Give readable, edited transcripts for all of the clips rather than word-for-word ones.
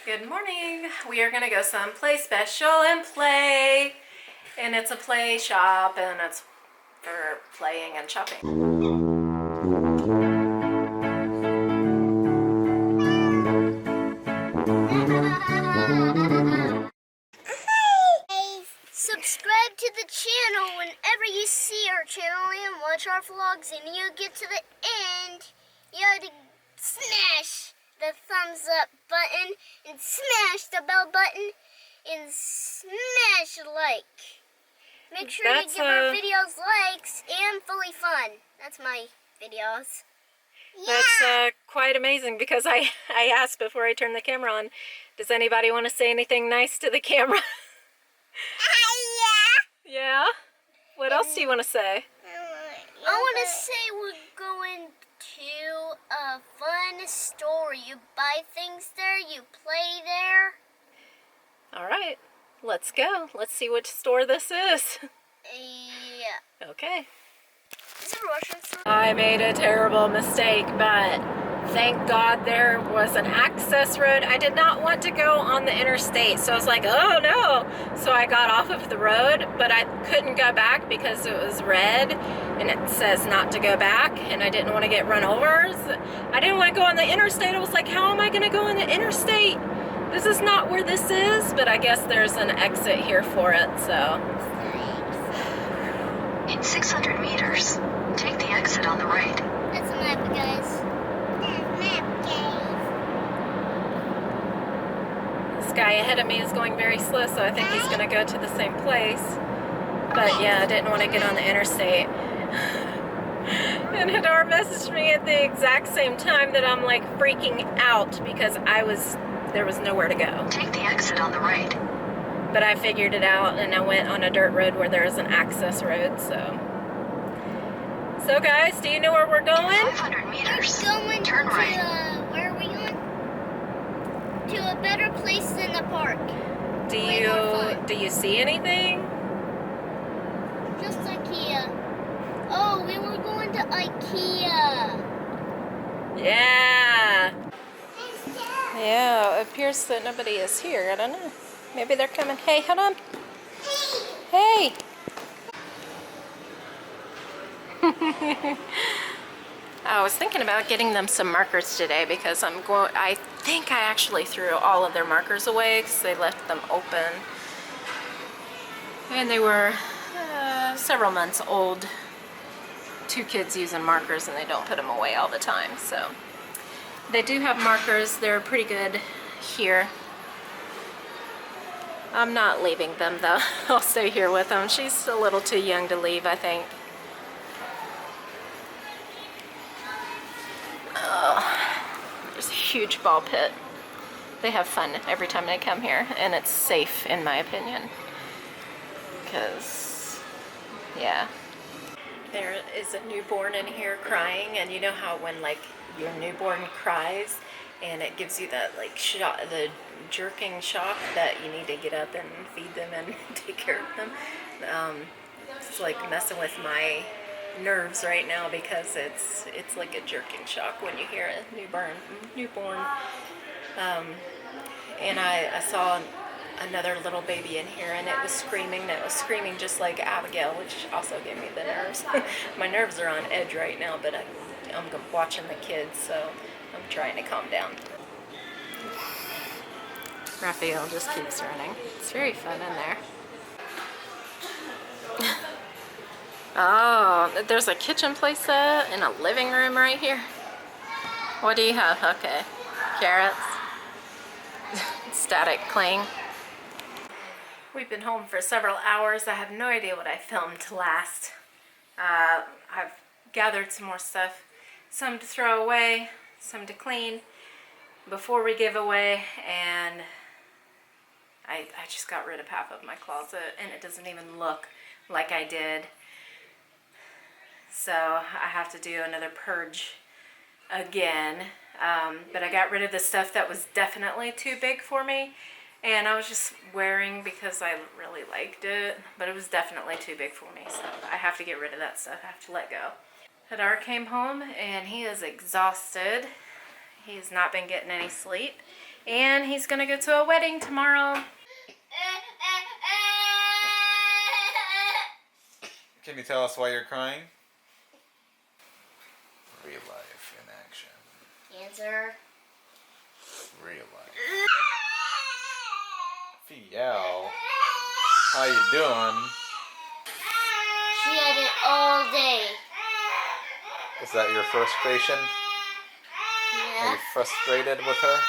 Good morning. We are going to go someplace special and play. And it's a play shop and it's for playing and shopping. Subscribe to the channel whenever you see our channel and watch our vlogs, and you get to the end, you have to smash the thumbs up button and smash the bell button and smash like. Make sure you give our videos likes and FoolyFun. That's my videos. That's quite amazing because I asked before I turned the camera on, does anybody want to say anything nice to the camera? Yeah? What else do you want to say? I want to say we're going to a fun store. You buy things there, you play there. All right, let's go. Let's see which store this is. Yeah. Okay. Is it a Russian store? I made a terrible mistake, but thank God there was an access road. I did not want to go on the interstate, so I was like, oh no. So I got off of the road, but I couldn't go back because it was red and it says not to go back, and I didn't want to get run over. So I didn't want to go on the interstate. I was like, how am I going to go on the interstate? This is not where this is, but I guess there's an exit here for it, so. In 600 meters, take the exit on the right. That's a map, guys. Map, guys. This guy ahead of me is going very slow, so I think he's going to go to the same place. But yeah, I didn't want to get on the interstate. And Hadar messaged me at the exact same time that I'm like freaking out because there was nowhere to go. Take the exit on the right. But I figured it out and I went on a dirt road where there is an access road, so. So guys, do you know where we're going? 500 meters. We're going Turn to, right. where are we going? To a better place than the park. Do you see anything? Just IKEA. Oh, we were going to IKEA. Yeah. Yeah, it appears that nobody is here. I don't know. Maybe they're coming. Hey, hold on. Hey. I was thinking about getting them some markers today because I think I actually threw all of their markers away because they left them open. And they were several months old. 2 kids using markers and they don't put them away all the time. So they do have markers. They're pretty good here. I'm not leaving them though. I'll stay here with them. She's a little too young to leave, I think. Oh, there's a huge ball pit. They have fun every time they come here, and it's safe in my opinion. Because, yeah. There is a newborn in here crying, and you know how when like your newborn cries and it gives you that like shock, the jerking shock that you need to get up and feed them and take care of them. It's like messing with my nerves right now because it's like a jerking shock when you hear a newborn. And I saw another little baby in here, and it was screaming just like Abigail, which also gave me the nerves. My nerves are on edge right now, but I'm watching the kids, so I'm trying to calm down. Rafael just keeps running. It's very fun in there. Oh, there's a kitchen playset and a living room right here. What do you have? Okay. Carrots. Static cling. We've been home for several hours. I have no idea what I filmed last. I've gathered some more stuff. Some to throw away, some to clean before we give away, and I just got rid of half of my closet, and it doesn't even look like I did. So I have to do another purge again. But I got rid of the stuff that was definitely too big for me, and I was just wearing because I really liked it, but it was definitely too big for me, so I have to get rid of that stuff. I have to let go. Hadar came home and he is exhausted. He's not been getting any sleep. And he's gonna go to a wedding tomorrow. Can you tell us why you're crying? Real life in action. Answer. Real life. Fiel, how you doing? She had it all day. Is that your frustration? Are Yeah. you frustrated with her?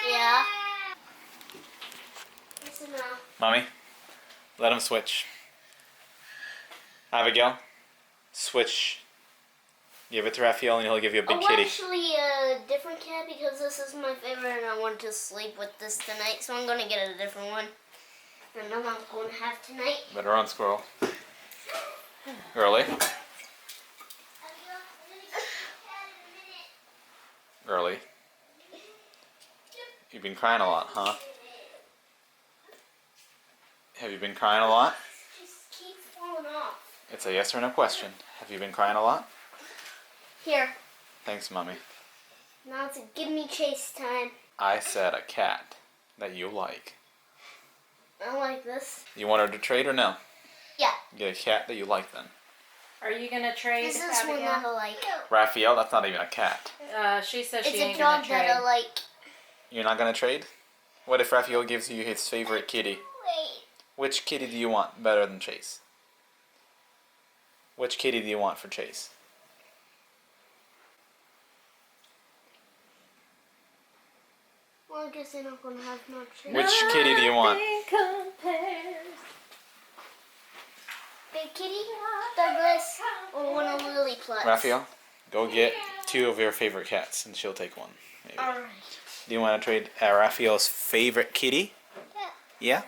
Yeah. Listen now. Mommy, let him switch. Abigail, switch. Give it to Rafael and he'll give you a big kitty. Actually a different cat because this is my favorite and I want to sleep with this tonight, so I'm going to get a different one. And I'm not going to have tonight. Better run, squirrel. Girly. Girly. You've been crying a lot, huh? Have you been crying a lot? Just keep falling off. It's a yes or no question. Have you been crying a lot? Here. Thanks, Mommy. Now it's a give me chase time. I said a cat that you like. I like this. You want her to trade or no? Yeah. Get a cat that you like then. Are you gonna trade This is one that I like. Raphael, that's not even a cat. She says It's she a ain't gonna dog that I trade. like. You're not gonna trade? What if Raphael gives you his favorite kitty? Wait. Which kitty do you want better than Chase? Which kitty do you want for Chase? Well, I guess they're not going to have no chase. Which kitty do you want? Nothing compares. Big kitty, Douglas, or one of Lily Pluts? Raphael, go get 2 of your favorite cats and she'll take one. Maybe. Alright. Do you want to trade Raphael's favorite kitty? Yeah.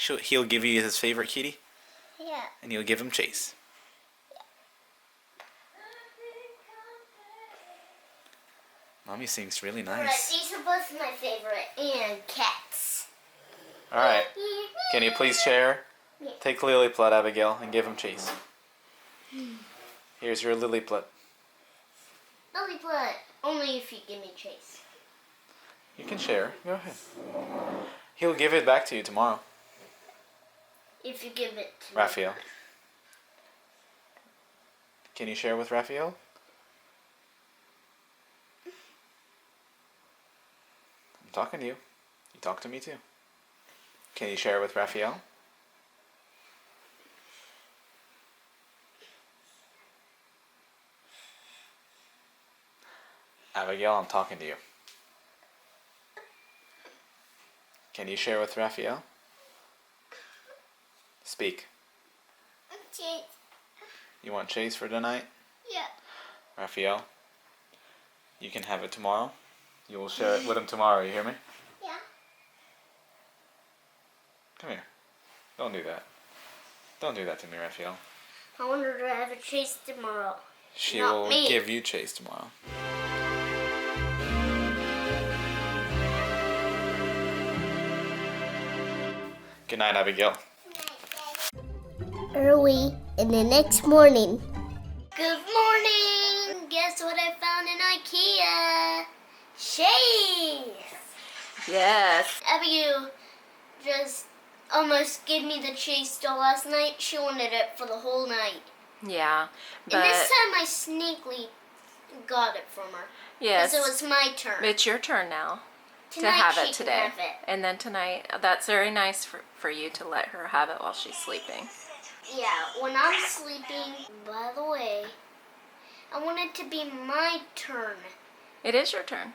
Yeah? He'll give you his favorite kitty Yeah. and you'll give him Chase. Mommy sings really Alright, nice. these are both my favorite, and cats. Alright. Can you please share? Yeah. Take Lilliput, Abigail, and give him Chase. Here's your Lilliput. Lily Plut, only if you give me chase. You can share. Go ahead. He'll give it back to you tomorrow. If you give it to Raphael. Can you share with Raphael? I'm talking to you. You talk to me too. Can you share with Raphael? Abigail, I'm talking to you. Can you share with Raphael? Speak. Chase. You want Chase for tonight? Yeah. Raphael, you can have it tomorrow. You will share it with him tomorrow, you hear me? Yeah. Come here. Don't do that. Don't do that to me, Raphael. I want her to have a chase tomorrow. She Not will me. give you Chase tomorrow. Good night, Abigail. Early in the next morning. Good morning! Guess what I found in IKEA? Chase! Yes. Abigail just almost gave me the chase doll last night. She wanted it for the whole night. Yeah. But And this time I sneakily got it from her. yes, Because it was my turn. it's your turn now Tonight to have she it can today. have it. And then tonight, that's very nice for you to let her have it while she's sleeping. Yeah, when I'm sleeping, by the way, I want it to be my turn. It is your turn.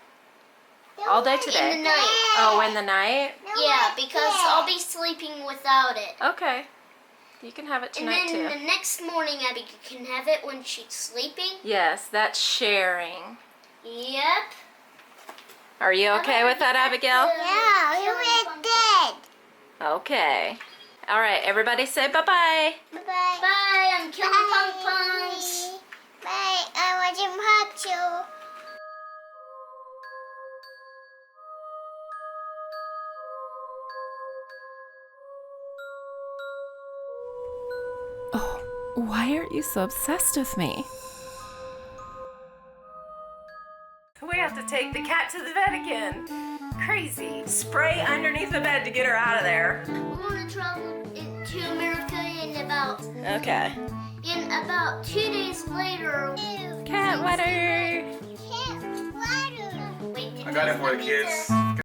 All day today. In the night. Oh, in the night? Yeah, because I'll be sleeping without it. Okay. You can have it And tonight then too. the next morning, Abigail can have it when she's sleeping. Yes, that's sharing. Yep. Are you okay with that, Abigail? Yeah, you were dead. Okay. All right, everybody say bye-bye. Bye. Bye, I'm killing pong pongs. Bye, I want to hug you. Oh, why aren't you so obsessed with me? We have to take the cat to the vet again. Crazy. Spray underneath the bed to get her out of there. We want to travel to America in about Okay. 2 days later. Cat water. Cat water. Wait, I got it for the kids.